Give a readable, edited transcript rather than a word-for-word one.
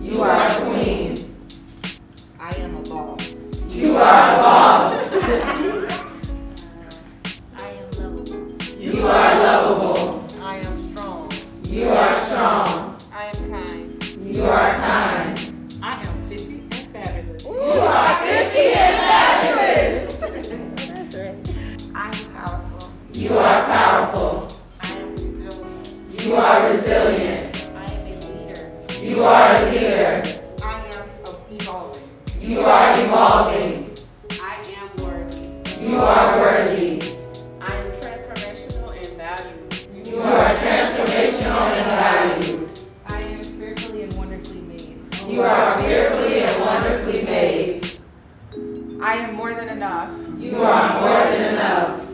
You are a queen. I am a boss. You are a boss. I am lovable. You are lovable. I am strong. You are strong. I am kind. You are kind. I am 50 and fabulous. You are 50 and fabulous. That's right. I am powerful. You are powerful. I am resilient. You are resilient. I am a leader. You are a leader. I am evolving. You are evolving. I am worthy. You are worthy. I am transformational and valued. You are transformational and valued. I am fearfully and wonderfully made. You are fearfully and wonderfully made. I am more than enough. You are more than enough.